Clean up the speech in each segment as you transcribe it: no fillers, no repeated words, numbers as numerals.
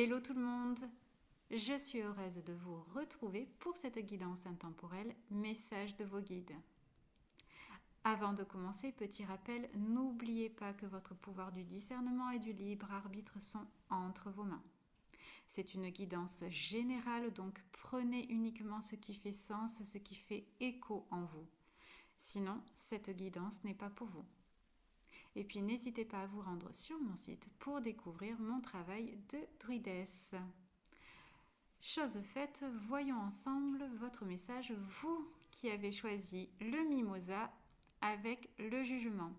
Hello tout le monde, je suis heureuse de vous retrouver pour cette guidance intemporelle Message de vos guides. Avant de commencer, petit rappel, n'oubliez pas que votre pouvoir du discernement et du libre arbitre sont entre vos mains. C'est une guidance générale, donc prenez uniquement ce qui fait sens, ce qui fait écho en vous. Sinon, cette guidance n'est pas pour vous. Et puis n'hésitez pas à vous rendre sur mon site pour découvrir mon travail de druidesse. Chose faite, voyons ensemble votre message, vous qui avez choisi le mimosa avec le jugement.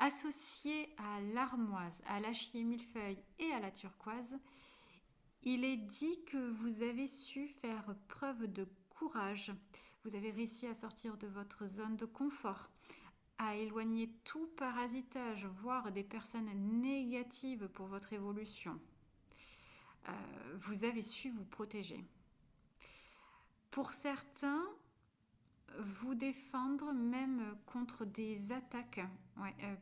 Associé à l'armoise, à l'acier millefeuille et à la turquoise, il est dit que vous avez su faire preuve de courage. Vous avez réussi à sortir de votre zone de confort, à éloigner tout parasitage, voire des personnes négatives pour votre évolution. Vous avez su vous protéger. Pour certains, vous défendre même contre des attaques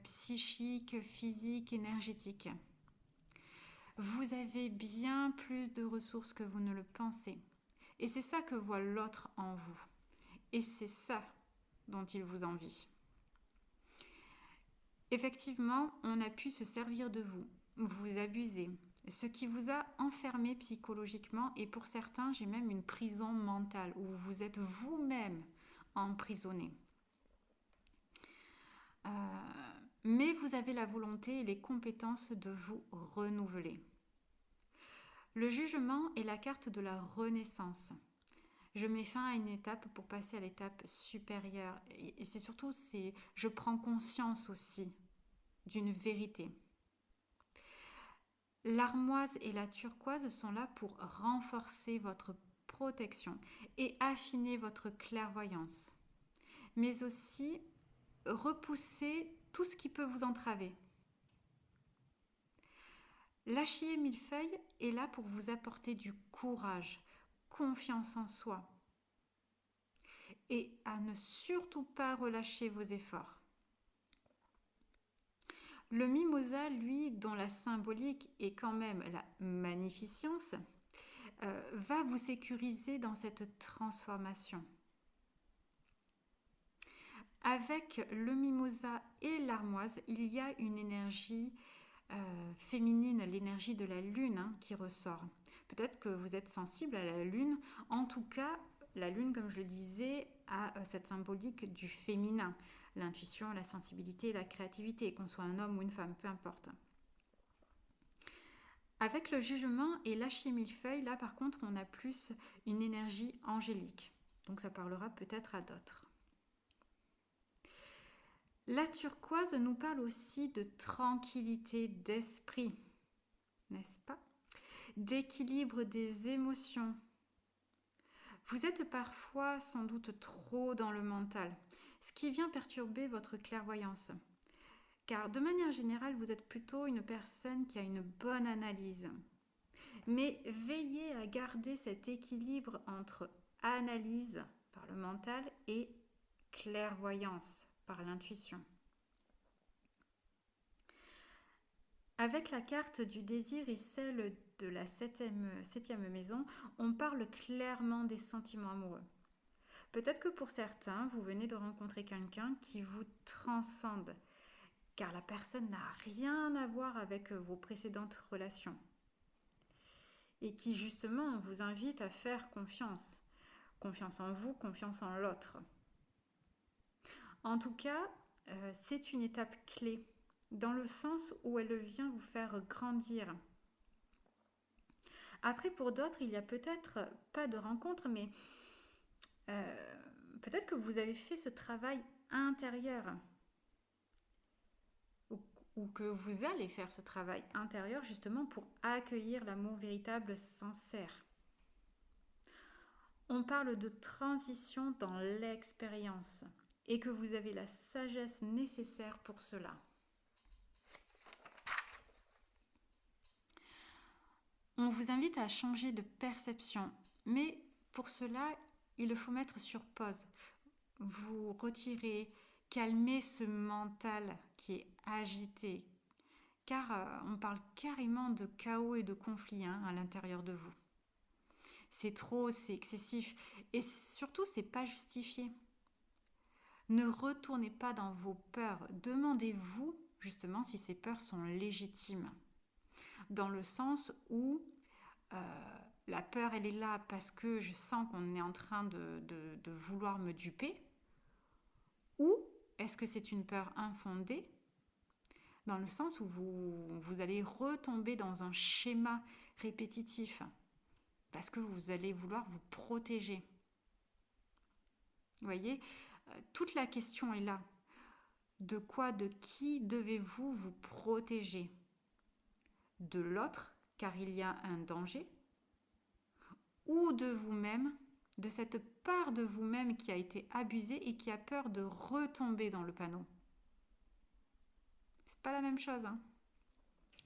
psychiques, physiques, énergétiques. Vous avez bien plus de ressources que vous ne le pensez. Et c'est ça que voit l'autre en vous. Et c'est ça dont il vous envie. Effectivement, on a pu se servir de vous, vous abuser, ce qui vous a enfermé psychologiquement et pour certains, j'ai même une prison mentale où vous êtes vous-même emprisonné. Mais vous avez la volonté et les compétences de vous renouveler. Le jugement est la carte de la renaissance. Je mets fin à une étape pour passer à l'étape supérieure. Et c'est surtout, je prends conscience aussi d'une vérité. L'armoise et la turquoise sont là pour renforcer votre protection et affiner votre clairvoyance, mais aussi repousser tout ce qui peut vous entraver. L'acier millefeuille est là pour vous apporter du courage, confiance en soi et à ne surtout pas relâcher vos efforts. Le mimosa, lui, dont la symbolique est quand même la magnificence, va vous sécuriser dans cette transformation. Avec le mimosa et l'armoise, il y a une énergie féminine, l'énergie de la lune qui ressort. Peut-être que vous êtes sensible à la lune. En tout cas, la lune, comme je le disais, a cette symbolique du féminin. L'intuition, la sensibilité, la créativité, qu'on soit un homme ou une femme, peu importe. Avec le jugement et l'acier millefeuille, là par contre, on a plus une énergie angélique. Donc ça parlera peut-être à d'autres. La turquoise nous parle aussi de tranquillité d'esprit, n'est-ce pas? D'équilibre des émotions. Vous êtes parfois sans doute trop dans le mental, ce qui vient perturber votre clairvoyance. Car de manière générale, vous êtes plutôt une personne qui a une bonne analyse. Mais veillez à garder cet équilibre entre analyse par le mental et clairvoyance par l'intuition. Avec la carte du désir et celle de la septième maison, on parle clairement des sentiments amoureux. Peut-être que pour certains, vous venez de rencontrer quelqu'un qui vous transcende, car la personne n'a rien à voir avec vos précédentes relations. Et qui justement vous invite à faire confiance. Confiance en vous, confiance en l'autre. En tout cas, c'est une étape clé, dans le sens où elle vient vous faire grandir. Après, pour d'autres, il n'y a peut-être pas de rencontre, mais peut-être que vous avez fait ce travail intérieur. Ou que vous allez faire ce travail intérieur justement pour accueillir l'amour véritable, sincère. On parle de transition dans l'expérience et que vous avez la sagesse nécessaire pour cela. On vous invite à changer de perception, mais pour cela, il faut mettre sur pause. Vous retirer, calmer ce mental qui est agité, car on parle carrément de chaos et de conflit à l'intérieur de vous. C'est trop, c'est excessif et surtout c'est pas justifié. Ne retournez pas dans vos peurs. Demandez-vous justement si ces peurs sont légitimes. Dans le sens où la peur, elle est là parce que je sens qu'on est en train de vouloir me duper. Ou est-ce que c'est une peur infondée dans le sens où vous allez retomber dans un schéma répétitif parce que vous allez vouloir vous protéger. Vous voyez, toute la question est là. De quoi, de qui devez-vous vous protéger? De l'autre, car il y a un danger, ou de vous-même, de cette part de vous-même qui a été abusée et qui a peur de retomber dans le panneau. C'est pas la même chose, hein.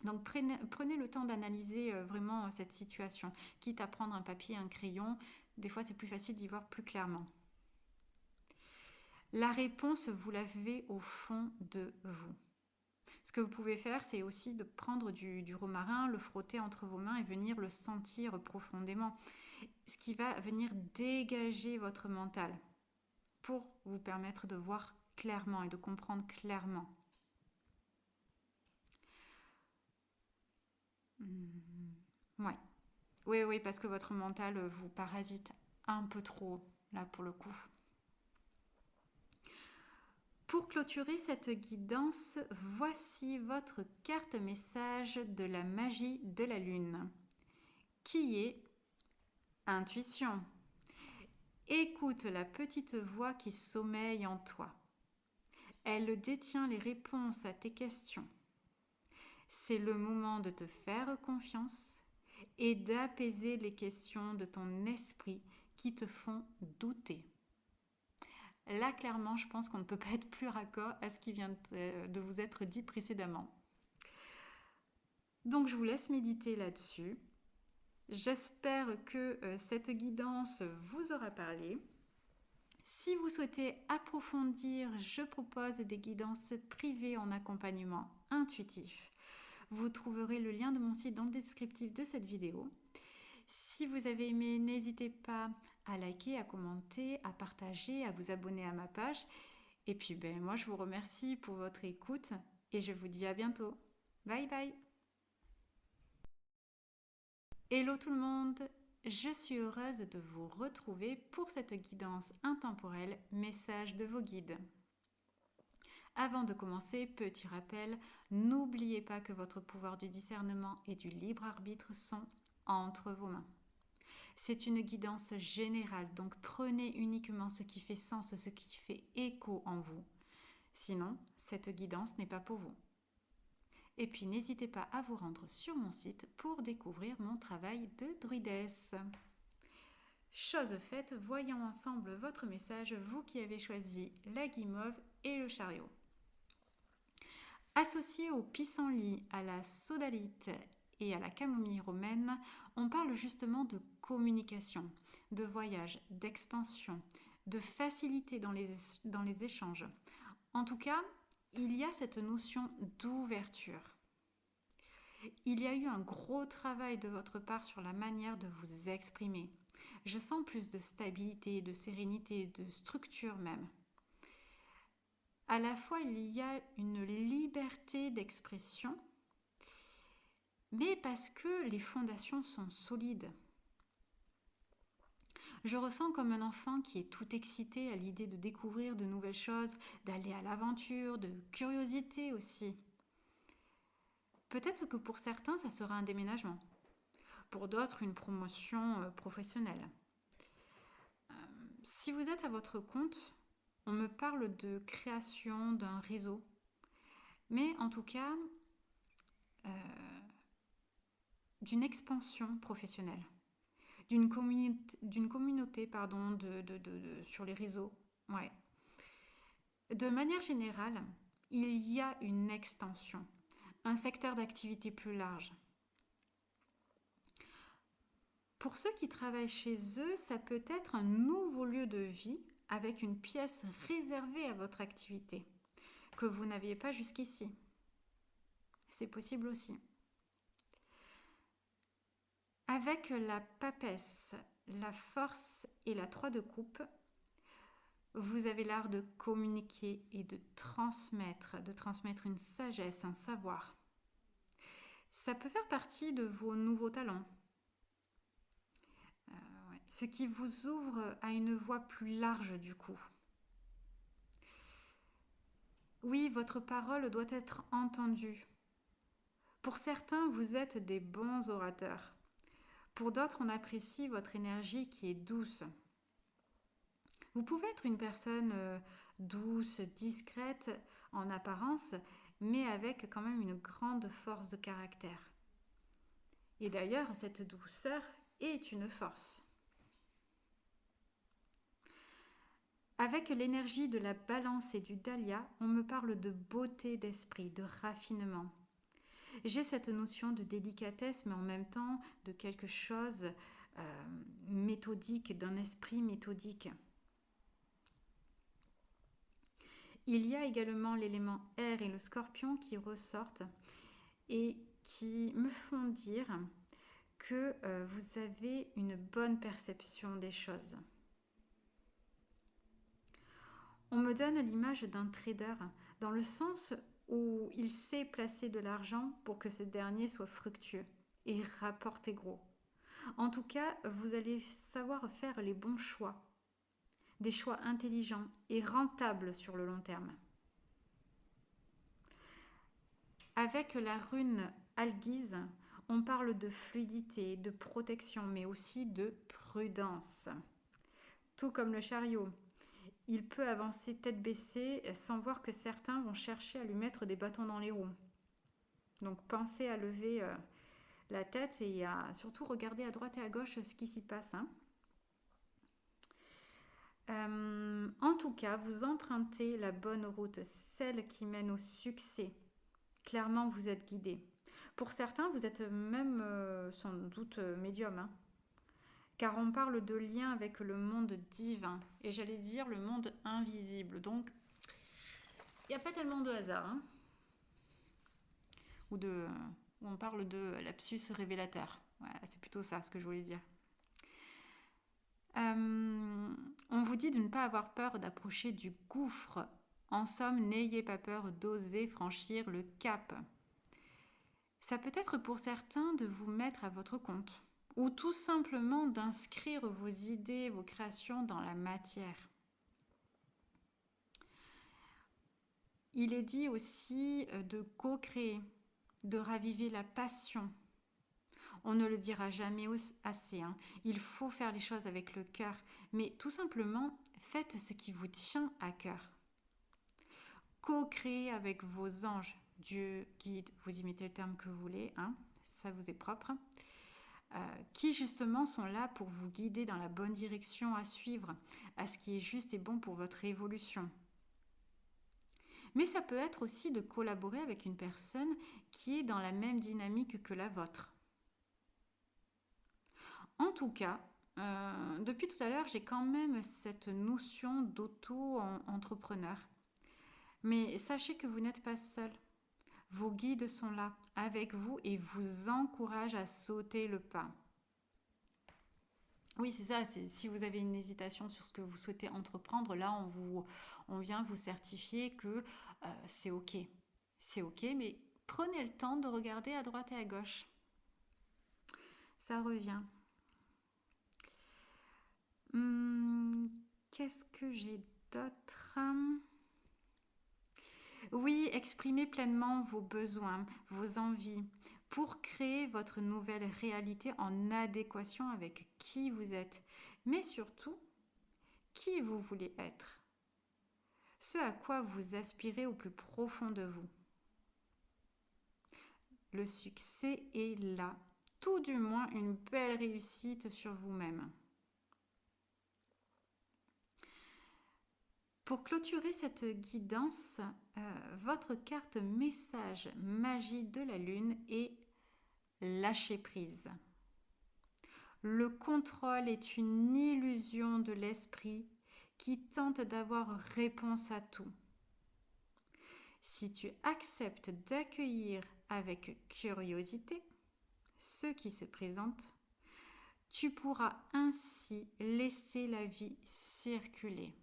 Donc prenez le temps d'analyser vraiment cette situation, quitte à prendre un papier, un crayon. Des fois, c'est plus facile d'y voir plus clairement. La réponse, vous l'avez au fond de vous. Ce que vous pouvez faire, c'est aussi de prendre du romarin, le frotter entre vos mains et venir le sentir profondément. Ce qui va venir dégager votre mental pour vous permettre de voir clairement et de comprendre clairement. Ouais. Oui, parce que votre mental vous parasite un peu trop, là pour le coup. Pour clôturer cette guidance, voici votre carte message de la magie de la lune, qui est intuition. Écoute la petite voix qui sommeille en toi. Elle détient les réponses à tes questions. C'est le moment de te faire confiance et d'apaiser les questions de ton esprit qui te font douter. Là, clairement, je pense qu'on ne peut pas être plus raccord à ce qui vient de vous être dit précédemment. Donc, je vous laisse méditer là-dessus. J'espère que cette guidance vous aura parlé. Si vous souhaitez approfondir, je propose des guidances privées en accompagnement intuitif. Vous trouverez le lien de mon site dans le descriptif de cette vidéo. Si vous avez aimé, n'hésitez pas à liker, à commenter, à partager, à vous abonner à ma page. Et puis moi je vous remercie pour votre écoute et je vous dis à bientôt. Bye bye. Hello tout le monde, je suis heureuse de vous retrouver pour cette guidance intemporelle message de vos guides. Avant de commencer, petit rappel, n'oubliez pas que votre pouvoir du discernement et du libre arbitre sont entre vos mains. C'est une guidance générale, donc prenez uniquement ce qui fait sens, ce qui fait écho en vous. Sinon, cette guidance n'est pas pour vous. Et puis n'hésitez pas à vous rendre sur mon site pour découvrir mon travail de druidesse. Chose faite, voyons ensemble votre message, vous qui avez choisi la guimauve et le chariot. Associé au pissenlit, à la sodalite et à la camomille romaine, on parle justement de communication, de voyage, d'expansion, de facilité dans les échanges. En tout cas, il y a cette notion d'ouverture. Il y a eu un gros travail de votre part sur la manière de vous exprimer. Je sens plus de stabilité, de sérénité, de structure même. À la fois, il y a une liberté d'expression, mais parce que les fondations sont solides. Je ressens comme un enfant qui est tout excité à l'idée de découvrir de nouvelles choses, d'aller à l'aventure, de curiosité aussi. Peut-être que pour certains, ça sera un déménagement. Pour d'autres, une promotion professionnelle. Si vous êtes à votre compte, on me parle de création d'un réseau. Mais en tout cas, d'une expansion professionnelle. D'une communauté sur les réseaux. Ouais. De manière générale, il y a une extension, un secteur d'activité plus large. Pour ceux qui travaillent chez eux, ça peut être un nouveau lieu de vie avec une pièce réservée à votre activité que vous n'aviez pas jusqu'ici. C'est possible aussi. Avec la papesse, la force et la 3 de coupe, vous avez l'art de communiquer et de transmettre une sagesse, un savoir. Ça peut faire partie de vos nouveaux talents. Ouais. Ce qui vous ouvre à une voie plus large du coup. Oui, votre parole doit être entendue. Pour certains, vous êtes des bons orateurs. Pour d'autres, on apprécie votre énergie qui est douce. Vous pouvez être une personne douce, discrète en apparence, mais avec quand même une grande force de caractère. Et d'ailleurs, cette douceur est une force. Avec l'énergie de la balance et du dahlia, on me parle de beauté d'esprit, de raffinement. J'ai cette notion de délicatesse, mais en même temps de quelque chose méthodique, d'un esprit méthodique. Il y a également l'élément air et le scorpion qui ressortent et qui me font dire que vous avez une bonne perception des choses. On me donne l'image d'un trader dans le sens où il sait placer de l'argent pour que ce dernier soit fructueux et rapporte gros. En tout cas, vous allez savoir faire les bons choix, des choix intelligents et rentables sur le long terme. Avec la rune Algiz, on parle de fluidité, de protection, mais aussi de prudence. Tout comme le chariot, il peut avancer tête baissée sans voir que certains vont chercher à lui mettre des bâtons dans les roues. Donc pensez à lever la tête et à surtout regarder à droite et à gauche ce qui s'y passe. En tout cas, vous empruntez la bonne route, celle qui mène au succès. Clairement, vous êtes guidé. Pour certains, vous êtes même sans doute médium, car on parle de lien avec le monde divin, et j'allais dire le monde invisible. Donc, il n'y a pas tellement de hasard, où on parle de lapsus révélateur. Voilà, c'est plutôt ça ce que je voulais dire. On vous dit de ne pas avoir peur d'approcher du gouffre. En somme, n'ayez pas peur d'oser franchir le cap. Ça peut être pour certains de vous mettre à votre compte ou tout simplement d'inscrire vos idées, vos créations dans la matière. Il est dit aussi de co-créer, de raviver la passion. On ne le dira jamais assez. Il faut faire les choses avec le cœur, mais tout simplement, faites ce qui vous tient à cœur. Co-créer avec vos anges, Dieu, guide, vous y mettez le terme que vous voulez, ça vous est propre, qui justement sont là pour vous guider dans la bonne direction à suivre, à ce qui est juste et bon pour votre évolution. Mais ça peut être aussi de collaborer avec une personne qui est dans la même dynamique que la vôtre. En tout cas, depuis tout à l'heure, j'ai quand même cette notion d'auto-entrepreneur. Mais sachez que vous n'êtes pas seul. Vos guides sont là avec vous et vous encouragent à sauter le pas. Oui, c'est ça. Si vous avez une hésitation sur ce que vous souhaitez entreprendre, là, on vient vous certifier que c'est OK. C'est OK, mais prenez le temps de regarder à droite et à gauche. Ça revient. Qu'est-ce que j'ai d'autre ? Oui, exprimez pleinement vos besoins, vos envies, pour créer votre nouvelle réalité en adéquation avec qui vous êtes, mais surtout, qui vous voulez être. Ce à quoi vous aspirez au plus profond de vous. Le succès est là, tout du moins une belle réussite sur vous-même. Pour clôturer cette guidance, votre carte message magie de la lune est lâcher prise. Le contrôle est une illusion de l'esprit qui tente d'avoir réponse à tout. Si tu acceptes d'accueillir avec curiosité ce qui se présente, tu pourras ainsi laisser la vie circuler.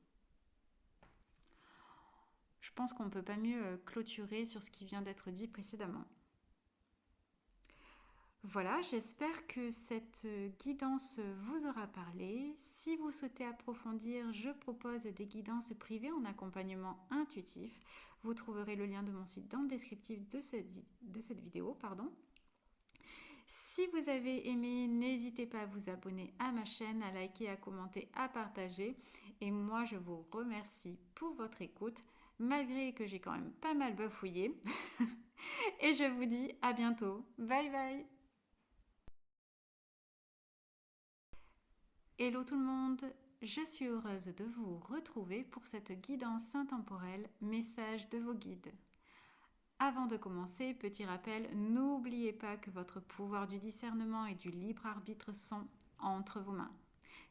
Je pense qu'on ne peut pas mieux clôturer sur ce qui vient d'être dit précédemment. Voilà, j'espère que cette guidance vous aura parlé. Si vous souhaitez approfondir, je propose des guidances privées en accompagnement intuitif. Vous trouverez le lien de mon site dans le descriptif de cette vidéo. Si vous avez aimé, n'hésitez pas à vous abonner à ma chaîne, à liker, à commenter, à partager. Et moi, je vous remercie pour votre écoute, malgré que j'ai quand même pas mal bafouillé. Et je vous dis à bientôt. Bye bye! Hello tout le monde, je suis heureuse de vous retrouver pour cette guidance intemporelle, message de vos guides. Avant de commencer, petit rappel, n'oubliez pas que votre pouvoir du discernement et du libre arbitre sont entre vos mains.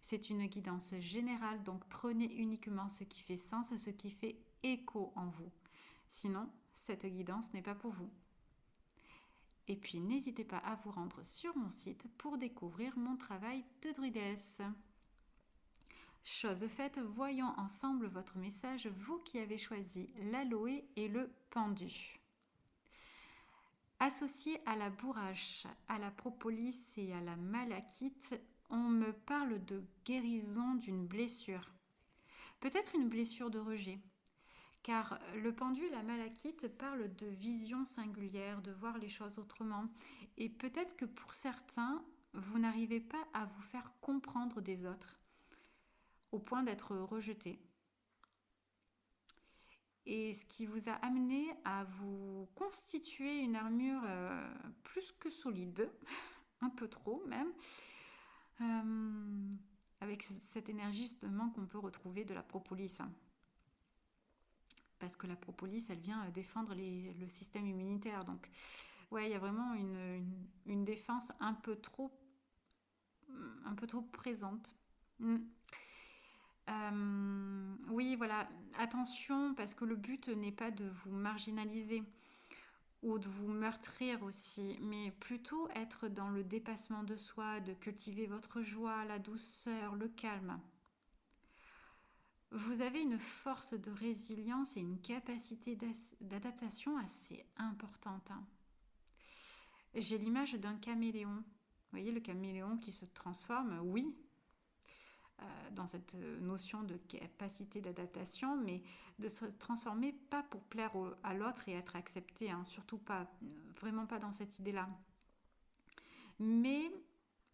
C'est une guidance générale, donc prenez uniquement ce qui fait sens, ce qui fait écho en vous. Sinon, cette guidance n'est pas pour vous. Et puis, n'hésitez pas à vous rendre sur mon site pour découvrir mon travail de druidesse. Chose faite, voyons ensemble votre message, vous qui avez choisi l'aloe et le pendu. Associé à la bourrache, à la propolis et à la malachite, on me parle de guérison d'une blessure. Peut-être une blessure de rejet. Car le pendu et la malachite parlent de vision singulière, de voir les choses autrement. Et peut-être que pour certains, vous n'arrivez pas à vous faire comprendre des autres, au point d'être rejeté. Et ce qui vous a amené à vous constituer une armure plus que solide, un peu trop même, avec cette énergie justement qu'on peut retrouver de la propolis. Parce que la propolis, elle vient défendre le système immunitaire. Donc, ouais, il y a vraiment une défense un peu trop présente. Oui, voilà, attention, parce que le but n'est pas de vous marginaliser ou de vous meurtrir aussi, mais plutôt être dans le dépassement de soi, de cultiver votre joie, la douceur, le calme. Vous avez une force de résilience et une capacité d'adaptation assez importante. J'ai l'image d'un caméléon. Vous voyez le caméléon qui se transforme, oui, dans cette notion de capacité d'adaptation, mais de se transformer pas pour plaire à l'autre et être accepté, surtout pas, vraiment pas dans cette idée-là. Mais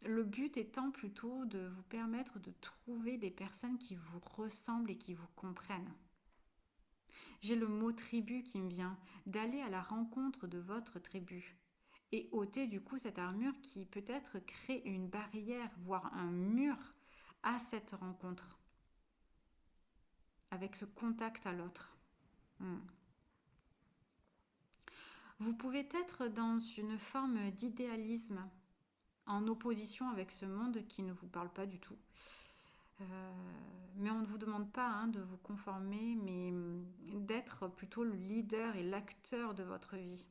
le but étant plutôt de vous permettre de trouver des personnes qui vous ressemblent et qui vous comprennent. J'ai le mot tribu qui me vient, d'aller à la rencontre de votre tribu et ôter du coup cette armure qui peut-être crée une barrière, voire un mur à cette rencontre, avec ce contact à l'autre. Vous pouvez être dans une forme d'idéalisme, en opposition avec ce monde qui ne vous parle pas du tout. Mais on ne vous demande pas de vous conformer, mais d'être plutôt le leader et l'acteur de votre vie.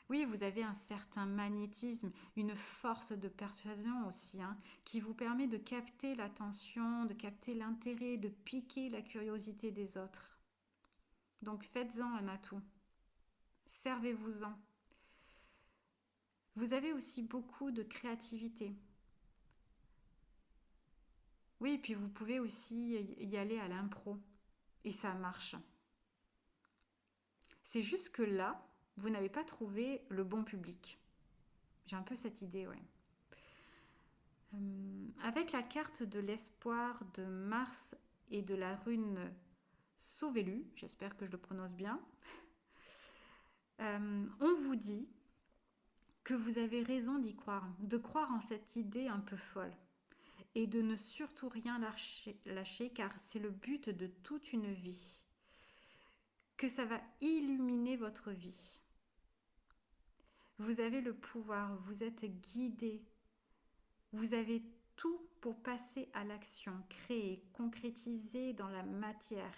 Oui, vous avez un certain magnétisme, une force de persuasion aussi, qui vous permet de capter l'attention, de capter l'intérêt, de piquer la curiosité des autres. Donc faites-en un atout. Servez-vous-en. Vous avez aussi beaucoup de créativité. Oui, et puis vous pouvez aussi y aller à l'impro. Et ça marche. C'est juste que là, vous n'avez pas trouvé le bon public. J'ai un peu cette idée, ouais. Avec la carte de l'espoir de Mars et de la rune Sauvelu, j'espère que je le prononce bien, on vous dit que vous avez raison d'y croire, de croire en cette idée un peu folle et de ne surtout rien lâcher car c'est le but de toute une vie, que ça va illuminer votre vie. Vous avez le pouvoir, vous êtes guidé, vous avez tout pour passer à l'action, créer, concrétiser dans la matière.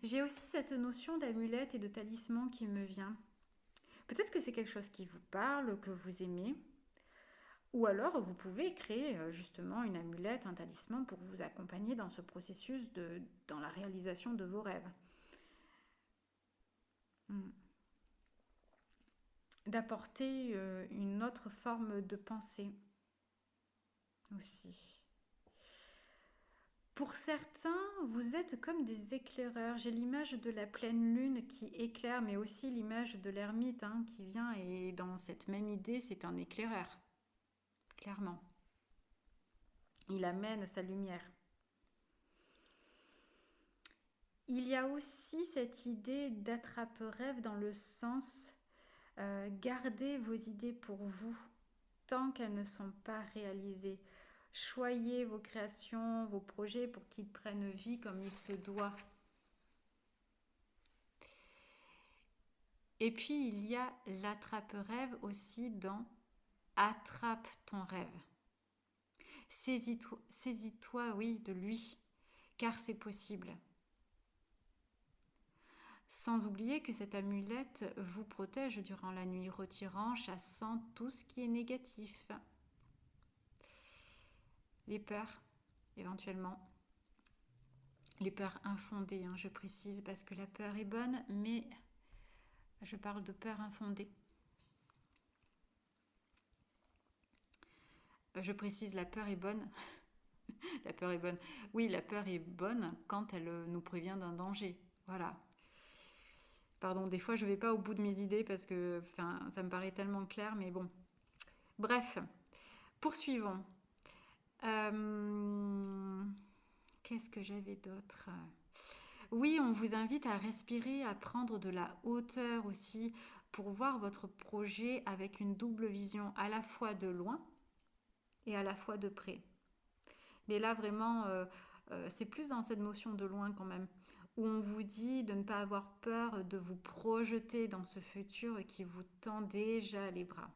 J'ai aussi cette notion d'amulette et de talisman qui me vient. Peut-être que c'est quelque chose qui vous parle, que vous aimez. Ou alors, vous pouvez créer justement une amulette, un talisman pour vous accompagner dans ce processus dans la réalisation de vos rêves. Hmm. D'apporter une autre forme de pensée aussi. Pour certains, vous êtes comme des éclaireurs. J'ai l'image de la pleine lune qui éclaire, mais aussi l'image de l'ermite qui vient. Et dans cette même idée, c'est un éclaireur, clairement. Il amène sa lumière. Il y a aussi cette idée d'attrape-rêve dans le sens gardez vos idées pour vous tant qu'elles ne sont pas réalisées. Choyez vos créations, vos projets pour qu'ils prennent vie comme il se doit. Et puis il y a l'attrape-rêve aussi dans attrape ton rêve. Saisis-toi, oui, de lui, car c'est possible. Sans oublier que cette amulette vous protège durant la nuit, retirant, chassant tout ce qui est négatif. Les peurs, éventuellement. Les peurs infondées, je précise, parce que la peur est bonne, mais je parle de peur infondée. Je précise, la peur est bonne. La peur est bonne. Oui, la peur est bonne quand elle nous prévient d'un danger. Voilà. Pardon, des fois je vais pas au bout de mes idées parce que ça me paraît tellement clair, mais bon. Bref, poursuivons. Qu'est-ce que j'avais d'autre? Oui, on vous invite à respirer, à prendre de la hauteur aussi pour voir votre projet avec une double vision, à la fois de loin et à la fois de près. Mais là, vraiment, c'est plus dans cette notion de loin quand même, où on vous dit de ne pas avoir peur de vous projeter dans ce futur qui vous tend déjà les bras.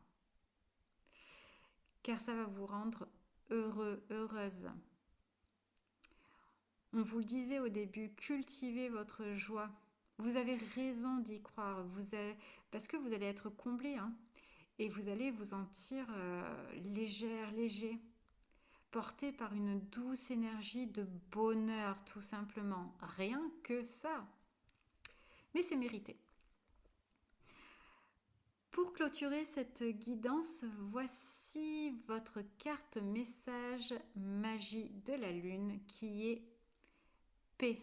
Car ça va vous rendre heureux, heureuse. On vous le disait au début, cultivez votre joie. Vous avez raison d'y croire, parce que vous allez être comblé, et vous allez vous sentir légère, léger, porté par une douce énergie de bonheur, tout simplement. Rien que ça. Mais c'est mérité. Pour clôturer cette guidance, voici votre carte message magie de la lune qui est paix.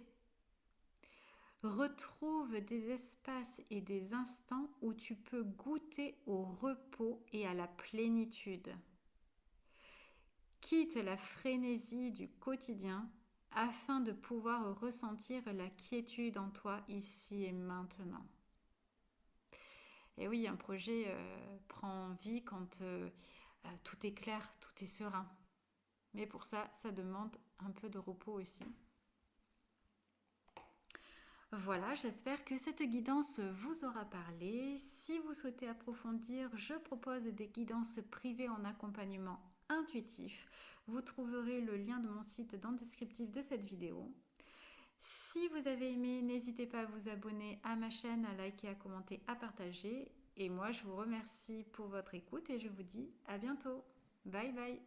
Retrouve des espaces et des instants où tu peux goûter au repos et à la plénitude. Quitte la frénésie du quotidien afin de pouvoir ressentir la quiétude en toi ici et maintenant. Et oui, un projet prend vie quand tout est clair, tout est serein. Mais pour ça, ça demande un peu de repos aussi. Voilà, j'espère que cette guidance vous aura parlé. Si vous souhaitez approfondir, je propose des guidances privées en accompagnement intuitif. Vous trouverez le lien de mon site dans le descriptif de cette vidéo. Si vous avez aimé, n'hésitez pas à vous abonner à ma chaîne, à liker, à commenter, à partager. Et moi, je vous remercie pour votre écoute et je vous dis à bientôt. Bye bye.